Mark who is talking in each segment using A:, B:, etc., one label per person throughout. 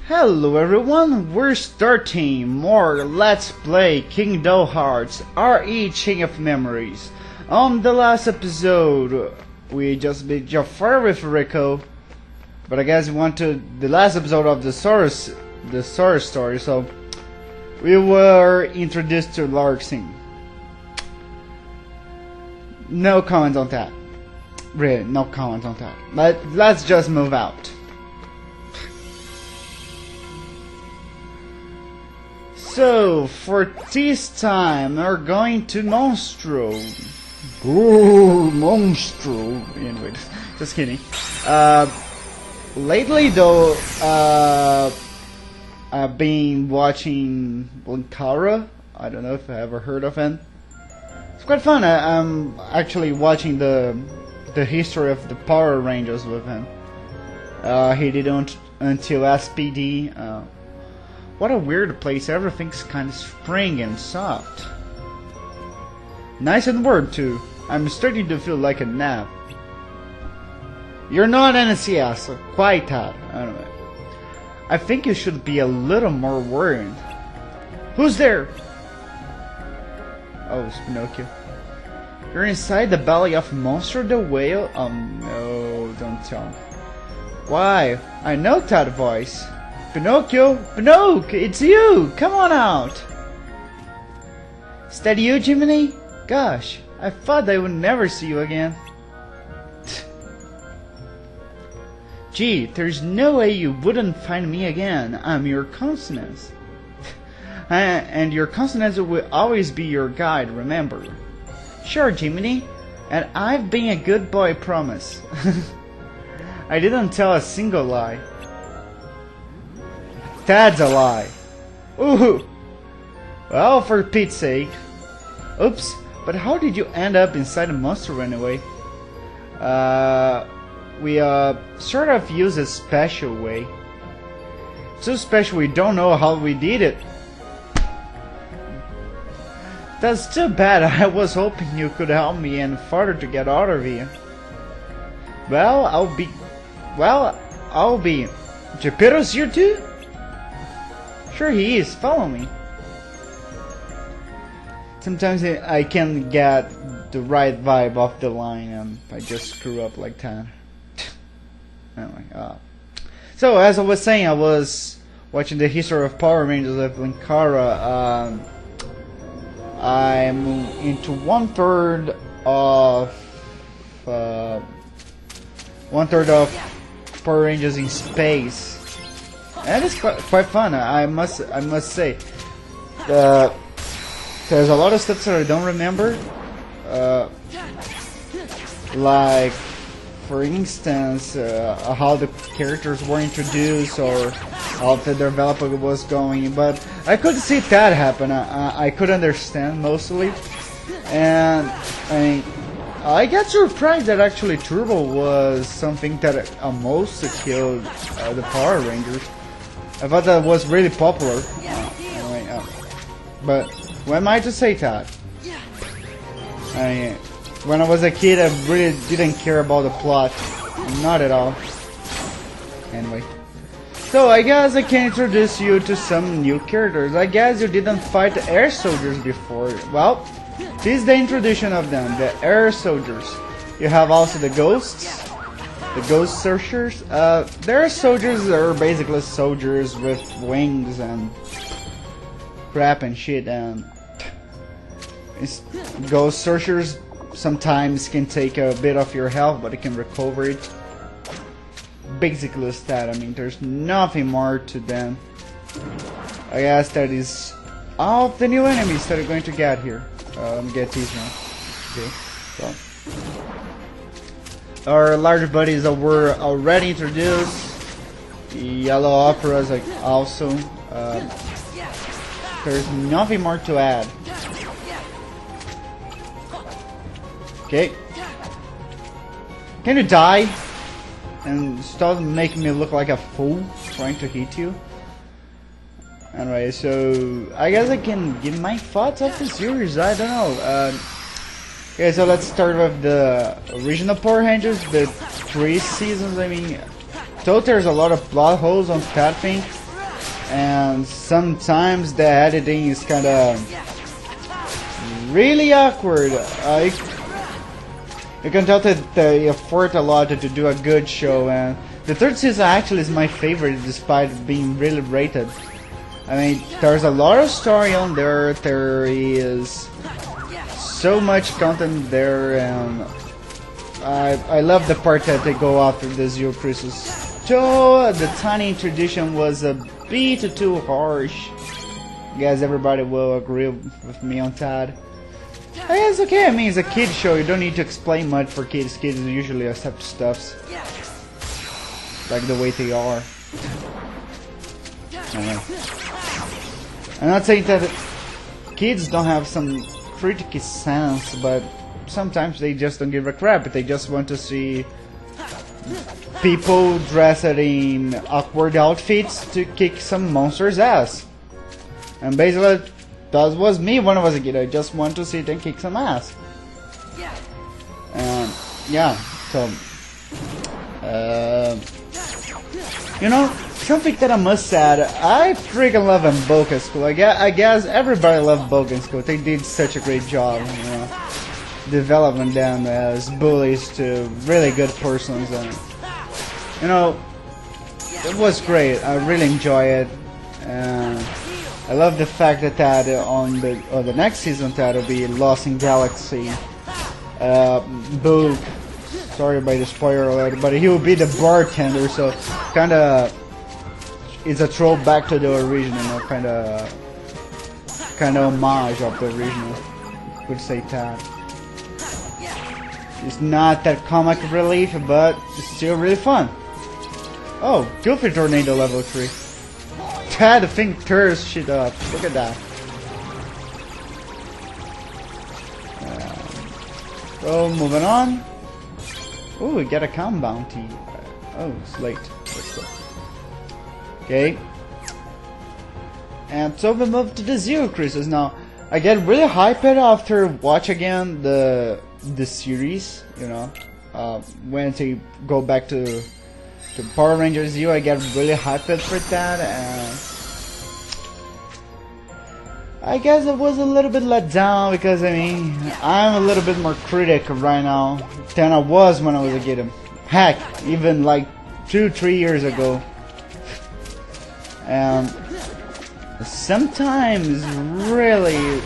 A: Hello everyone, we're starting more Let's Play Kingdom Hearts RE Chain of Memories. On the last episode, we just beat Jafar with Rico, but I guess we want to the last episode of the Source story, so we were introduced to Larxene. No comment on that. Really, no comment on that. Let's just move out. So, for this time, we're going to Monstro. Ooh, Monstro. Anyway, just kidding. Lately, though, I've been watching Linkara. I don't know if I ever heard of him. It's quite fun. I'm actually watching the history of the Power Rangers with him. He didn't until SPD. What a weird place, everything's kind of spring and soft. Nice and warm too. I'm starting to feel like a nap. You're not NCS, so quite that. Anyway, I think you should be a little more worried. Who's there? Oh, it's Pinocchio. You're inside the belly of Monster the Whale? Oh no, don't tell me. Why? I know that voice. Pinocchio! Pinocchio! It's you! Come on out! Is that you, Jiminy? Gosh, I thought I would never see you again. Gee, there's no way you wouldn't find me again. I'm your consonance. And your consonance will always be your guide, remember? Sure, Jiminy. And I've been a good boy, I promise. I didn't tell a single lie. That's a lie. Ooh. Well, for Pete's sake. Oops. But how did you end up inside a monster anyway? We sort of use a special way. So special we don't know how we did it. That's too bad. I was hoping you could help me and Father to get out of here. Well, I'll be. Geppetto's here too? Sure he is, follow me. Sometimes I can't get the right vibe off the line and I just screw up like that. Anyway, so as I was saying, I was watching the history of Power Rangers of Linkara. I'm into one-third of Power Rangers in space. And it's quite fun, I must say. There's a lot of stuff that I don't remember. Like, for instance, how the characters were introduced or how the development was going. But I could see that happen. I could understand mostly. And I got surprised that actually Turbo was something that almost killed the Power Rangers. I thought that was really popular. Anyway, but who am I to say that? When I was a kid, I really didn't care about the plot. Not at all. Anyway. So, I guess I can introduce you to some new characters. I guess you didn't fight the air soldiers before. Well, this is the introduction of them, the air soldiers. You have also the ghosts. The ghost searchers. Their soldiers are basically soldiers with wings and crap and shit, and ghost searchers sometimes can take a bit of your health, but it can recover it. Basically it's that. I mean, there's nothing more to them. I guess that is all of the new enemies that are going to get here. Let me get these now. Okay, so our larger buddies that were already introduced. The yellow operas also. There's nothing more to add. Okay. Can you die? And stop making me look like a fool trying to hit you? Anyway, so I guess I can give my thoughts of the series. I don't know. Okay, so let's start with the original Power Rangers, the 3 seasons. I mean, so there's a lot of plot holes on that thing, and sometimes the editing is kind of really awkward. You can tell that they effort a lot to do a good show, and the 3rd season actually is my favorite despite being really rated. I mean, there's a lot of story on there, there is so much content there, and I love the part that they go after the Zero Crisis. So the tiny introduction was a bit too harsh. I guess everybody will agree with me on that. I guess it's okay, I mean it's a kid show, you don't need to explain much for kids. Kids usually accept stuffs like the way they are. I'm not saying that kids don't have some critical sense, but sometimes they just don't give a crap. They just want to see people dressed in awkward outfits to kick some monster's ass. And basically, that was me when I was a kid. I just want to see them kick some ass. And yeah, so you know, something that I must add, I freaking love Boken School. I guess everybody loved Boken School. They did such a great job, you know, developing them as bullies to really good persons, and you know, it was great. I really enjoy it, and I love the fact that on the next season that'll be Lost in Galaxy. Book. Sorry about the spoiler alert, but he will be the bartender, so kinda it's a throwback to the original, kinda homage of the original. Could say that. It's not that comic relief, but it's still really fun. Oh, Goofy Tornado level 3. The thing tears shit up. Look at that. So moving on. Oh, we get a count bounty. Oh, it's late. Let's go. Okay. And so we move to the Zero Crisis now. I get really hyped after watch again the series. You know, when they go back to Power Rangers Zero, I get really hyped for that, and I guess it was a little bit let down because, I mean, I'm a little bit more critic right now than I was when I was a kid. Heck, even like 2-3 years ago. And sometimes really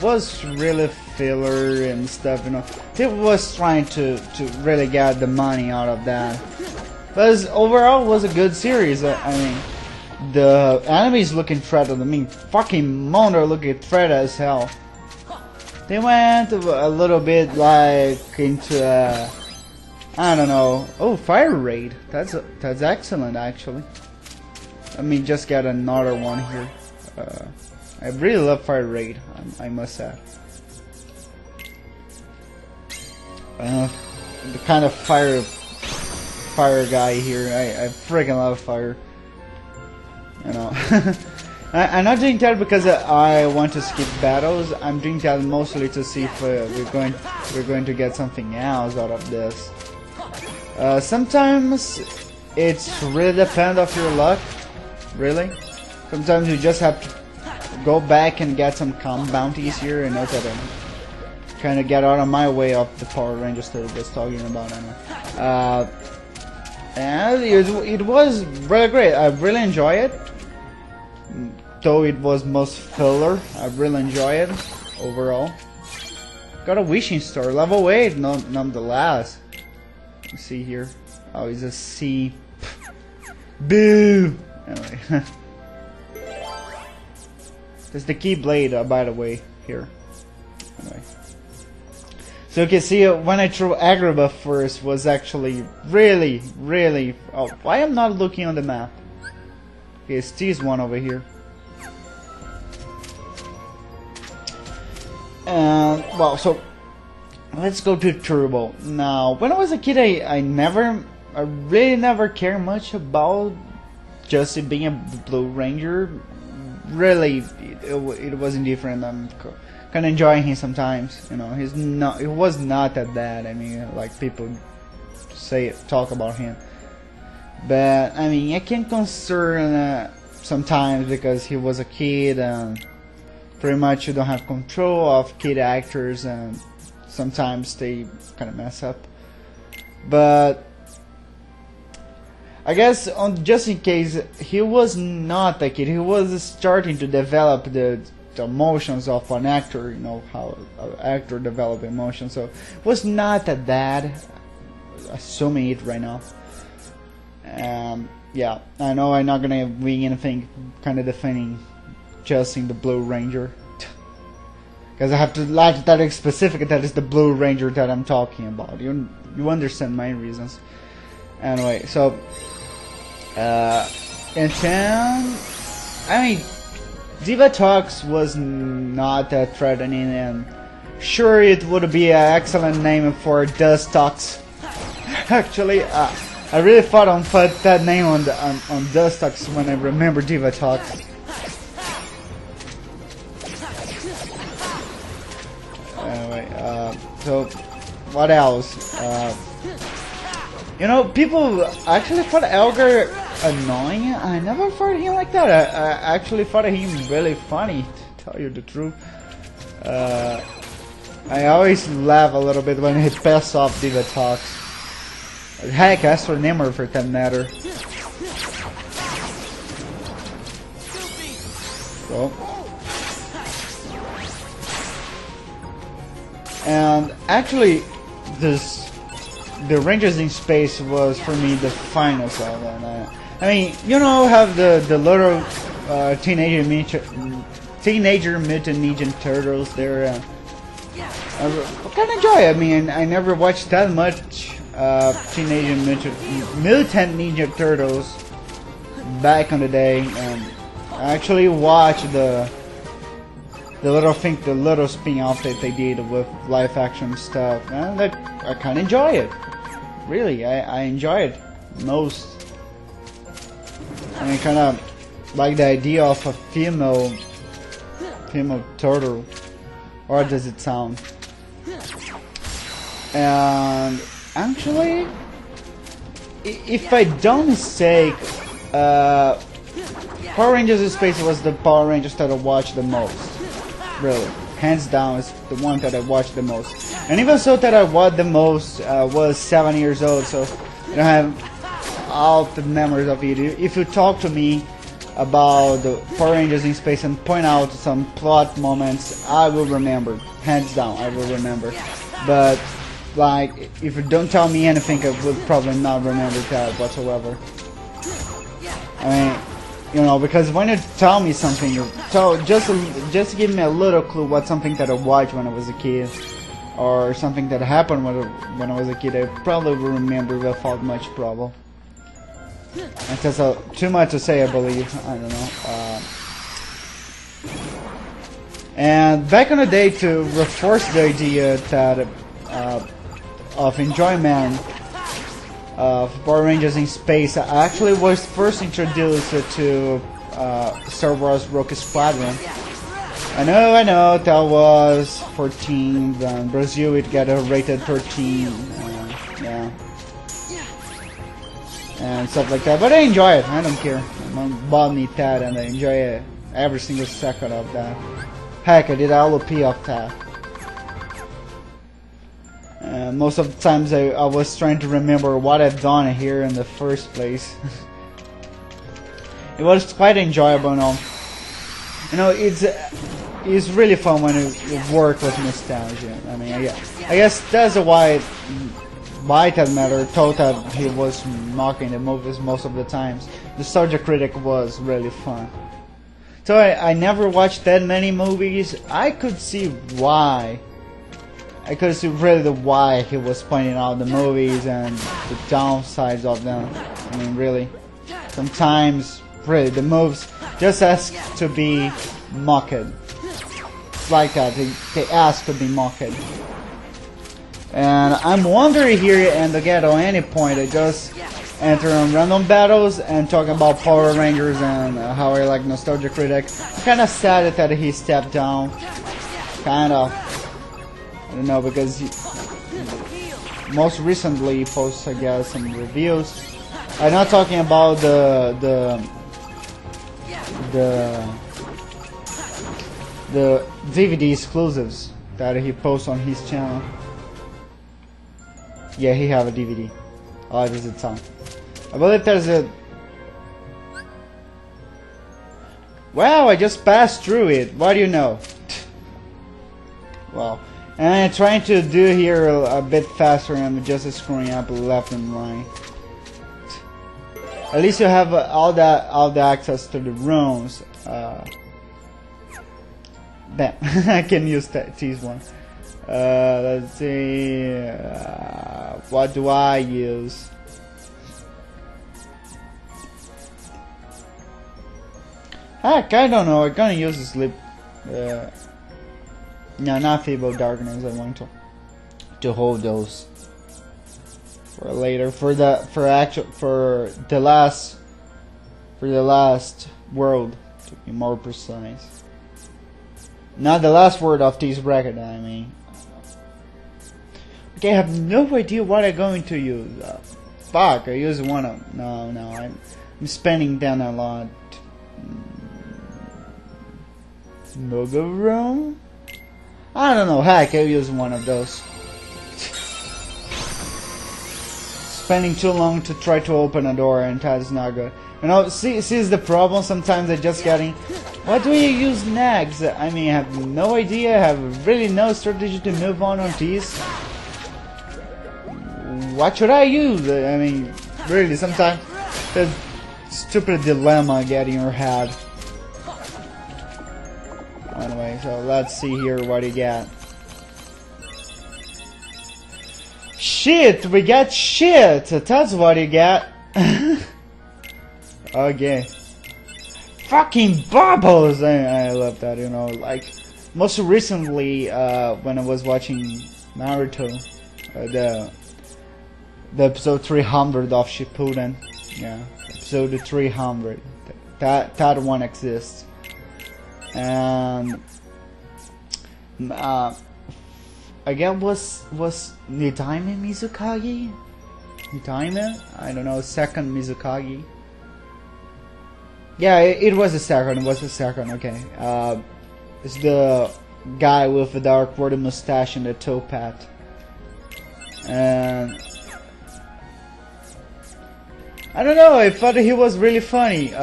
A: was really filler and stuff, you know. It was trying to really get the money out of that. But overall, it was a good series. I mean, the enemies looking threatened. I mean, fucking Mono looking threat as hell. They went a little bit like into I don't know. Oh, Fire Raid. That's excellent actually. Let me just get another one here. I really love Fire Raid. I must say. The kind of fire guy here. I freaking love fire. You know, I'm not doing that because I want to skip battles. I'm doing that mostly to see if we're going to get something else out of this. Sometimes it's really depend of your luck. Really, sometimes you just have to go back and get some calm bounties here and know that I kind of get out of my way of the Power Rangers that I was talking about. And it was really great. I really enjoy it. Though it was most filler, I really enjoy it overall. Got a wishing star, level 8 nonetheless. You see here. Oh, it's a C. Boo! Anyway. There's the Keyblade, by the way, here. Anyway. So you can see when I threw Agrabah first was actually really... Oh, why am I not looking on the map? Okay, it's this one over here. And, well, so let's go to Turbo. Now, when I was a kid, I really never cared much about just it being a Blue Ranger. Really, it was indifferent. I'm kind of enjoy him sometimes. You know, he was not that bad. I mean, like people talk about him, but I mean, I can concern sometimes because he was a kid and pretty much you don't have control of kid actors and sometimes they kind of mess up. But I guess just in case he was not a kid, he was starting to develop the emotions of an actor, you know how an actor develop emotions, so it was not that bad, assuming it right now. Yeah, I know I'm not gonna win anything kind of defending Justin the Blue Ranger, because I have to like that is specific that is the Blue Ranger that I'm talking about. You understand my reasons. Anyway, so and then I mean, Diva Talks was not that threatening, and sure it would be an excellent name for Dust Talks. Actually, I really thought I'd put that name on Dust Talks when I remember Diva Talks. Anyway, so what else? You know, people actually thought Elgar annoying. I never thought him like that. I actually thought him really funny, to tell you the truth. I always laugh a little bit when he passes off Diva Talks. Heck, Astro Nimmer for that matter. So. And actually, the Rangers in Space was for me the finest of them. I mean, you know, have the little teenager mutant ninja turtles there. I kind of enjoy it. I mean, I never watched that much Teenage Mutant Ninja Turtles back in the day. I actually watched the little spin-off that they did with live action stuff, and I kind of enjoy it. Really, I enjoy it most. I mean, kind of like the idea of a female turtle. Or does it sound? And actually, if I don't mistake, Power Rangers in Space was the Power Rangers that I watched the most. Really, hands down, is the one that I watched the most. And even so, that I watched the most was 7 years old, so I don't have all the memories of it. If you talk to me about the Power Rangers in Space and point out some plot moments, I will remember. Hands down, I will remember. But like, if you don't tell me anything, I would probably not remember that whatsoever. I mean, you know, because when you tell me something, just give me a little clue what something that I watched when I was a kid, or something that happened when I was a kid, I probably will remember without much problem. And that's too much to say, I believe. I don't know. And back in the day, to reinforce the idea that of enjoyment of Power Rangers in Space, I actually was first introduced to Star Wars Rogue Squadron. I know, that was 14, in Brazil it got a rated 13, yeah. And stuff like that, but I enjoy it. I don't care. I'm bought me that, and I enjoy it every single second of that. Heck, I did LOP of that. Most of the times I was trying to remember what I've done here in the first place. It was quite enjoyable, you know. It's really fun when you work with nostalgia. I mean, I guess that's why. By that matter, thought that he was mocking the movies most of the times. Nostalgia Critic was really fun. So I never watched that many movies. I could see why. I could see really why he was pointing out the movies and the downsides of them. I mean, really. Sometimes, really, the movies just ask to be mocked. It's like that. They ask to be mocked. And I'm wondering here, and again, on any point, I just enter on random battles and talk about Power Rangers and how I like Nostalgia Critic. I'm kind of sad that he stepped down. kind of. I don't know, because he most recently posts, I guess, some reviews. I'm not talking about the DVD exclusives that he posts on his channel. Yeah, he have a DVD. Oh, does it sound? I believe there's a. Wow, I just passed through it. What do you know? Wow. And I'm trying to do here a bit faster, and I'm just screwing up left and right. At least you have all the access to the rooms. Damn, I can use these ones. Let's see. What do I use? Heck, I don't know. I'm gonna use the sleep. No, not feeble darkness. I want to hold those for later. For the last world, to be more precise. Not the last word of this bracket, I mean. Okay, I have no idea what I'm going to use. Fuck, I use one of. No, I'm spending down a lot. Mogo room? I don't know, heck, I'll use one of those. Spending too long to try to open a door, and that is not good. You know, see is the problem. Sometimes I'm just getting. What do you use next? I mean, I have no idea. I have really no strategy to move on these. What should I use? I mean, really, sometimes there's stupid dilemma getting in your head. Anyway, so let's see here what you got. Shit, we got shit. That's what you got. Okay. Fucking bubbles! I love that, you know. Like, most recently, when I was watching Naruto, the episode 300 of Shippuden. Yeah, episode 300. That one exists. And I guess was Nidaime Mizukagi? Nidaime? I don't know, second Mizukagi. Yeah, it was the second. It was the second. Okay. It's the guy with the dark wooden mustache and the toe pat. And I don't know. I thought he was really funny.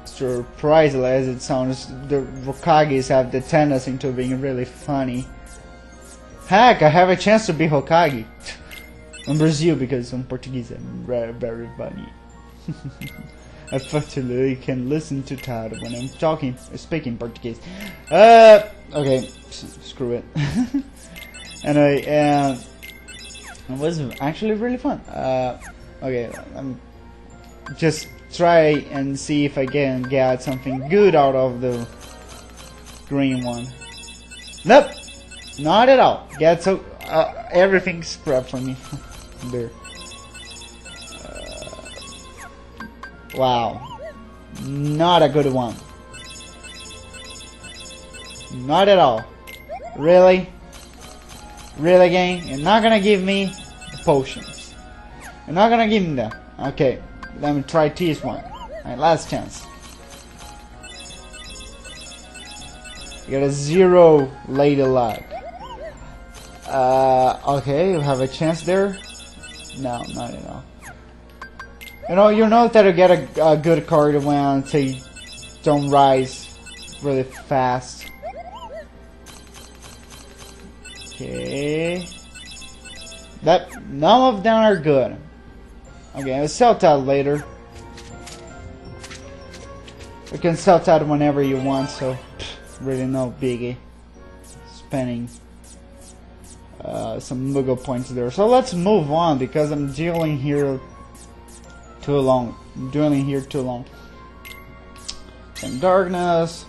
A: Surprisingly as it sounds, the Hokages have the tendency to being really funny. Heck, I have a chance to be Hokage. In Brazil, because I'm Portuguese, I'm very, very funny. I actually can listen to that when I'm speaking Portuguese. Okay, screw it. Anyway, it was actually really fun. Okay, I'm just try and see if I can get something good out of the green one. Nope, not at all. Get so everything's scrap for me. There. Wow, not a good one. Not at all. Really? Really, gang? You're not gonna give me potions. You're not gonna give me that. Okay. Let me try this one. Alright, last chance. You got a 0 lady luck. Okay, you have a chance there? No, not at all. You know that you get a good card when they don't rise really fast. Okay. None of them are good. Okay, I'll sell that later. You can sell that whenever you want, so really no biggie. Spending some Mugo points there. So let's move on because I'm dealing here too long. And darkness.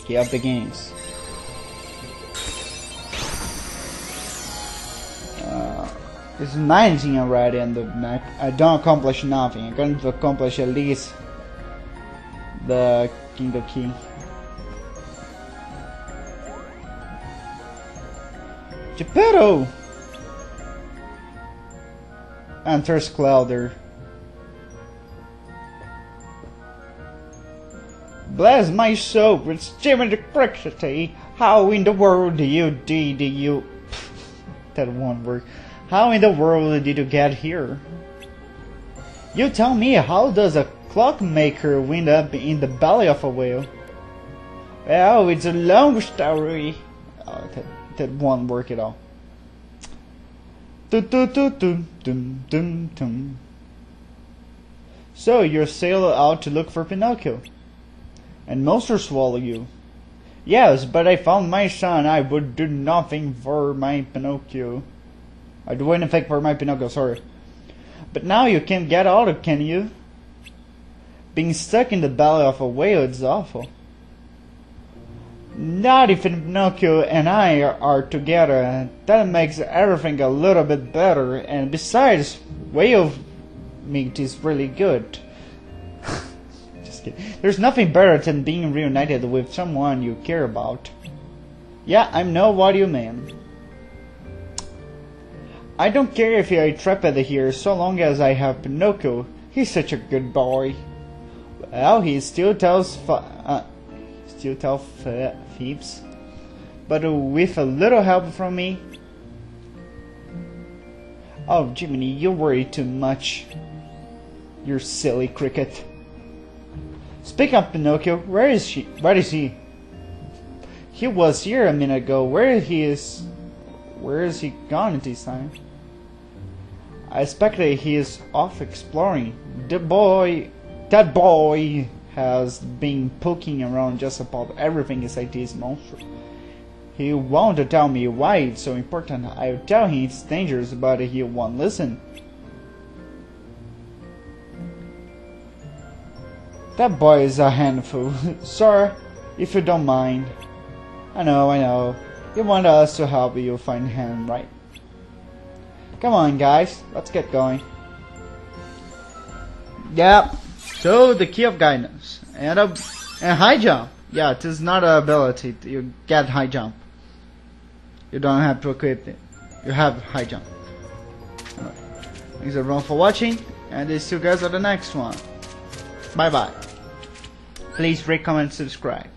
A: Keep up the games. It's 19 already and I don't accomplish nothing. I'm going to accomplish at least the King of Key. Geppetto! Enters Clouder. Bless my soul, it's Jimmy the Crickety. How in the world do you that won't work. How in the world did you get here? You tell me, how does a clockmaker wind up in the belly of a whale? Well, it's a long story. Oh, that won't work at all. So you sail out to look for Pinocchio, and monsters swallow you. Yes, but I found my son. I would do nothing for my Pinocchio. I'd do anything for my Pinocchio, sorry. But now you can't get out, can you? Being stuck in the belly of a whale is awful. Not if Pinocchio and I are together. That makes everything a little bit better. And besides, whale meat is really good. Just kidding. There's nothing better than being reunited with someone you care about. Yeah, I know what you mean. I don't care if you're trapped here so long as I have Pinocchio. He's such a good boy. Well, he still tells thieves, but with a little help from me. Oh, Jiminy, you worry too much. You silly cricket. Speak of Pinocchio, where is he? He was here a minute ago. Where is he gone at this time? I expect that he is off exploring. That boy has been poking around just about everything inside this monster. He won't tell me why it's so important. I'll tell him it's dangerous, but he won't listen. That boy is a handful. Sir, if you don't mind. I know. You want us to help you find him, right? Come on, guys. Let's get going. Yep. So, the key of guidance. And high jump. Yeah, it is not an ability. You get high jump. You don't have to equip it. You have high jump. Alright. Thanks everyone for watching. And see you guys at the next one. Bye bye. Please rate, comment, subscribe.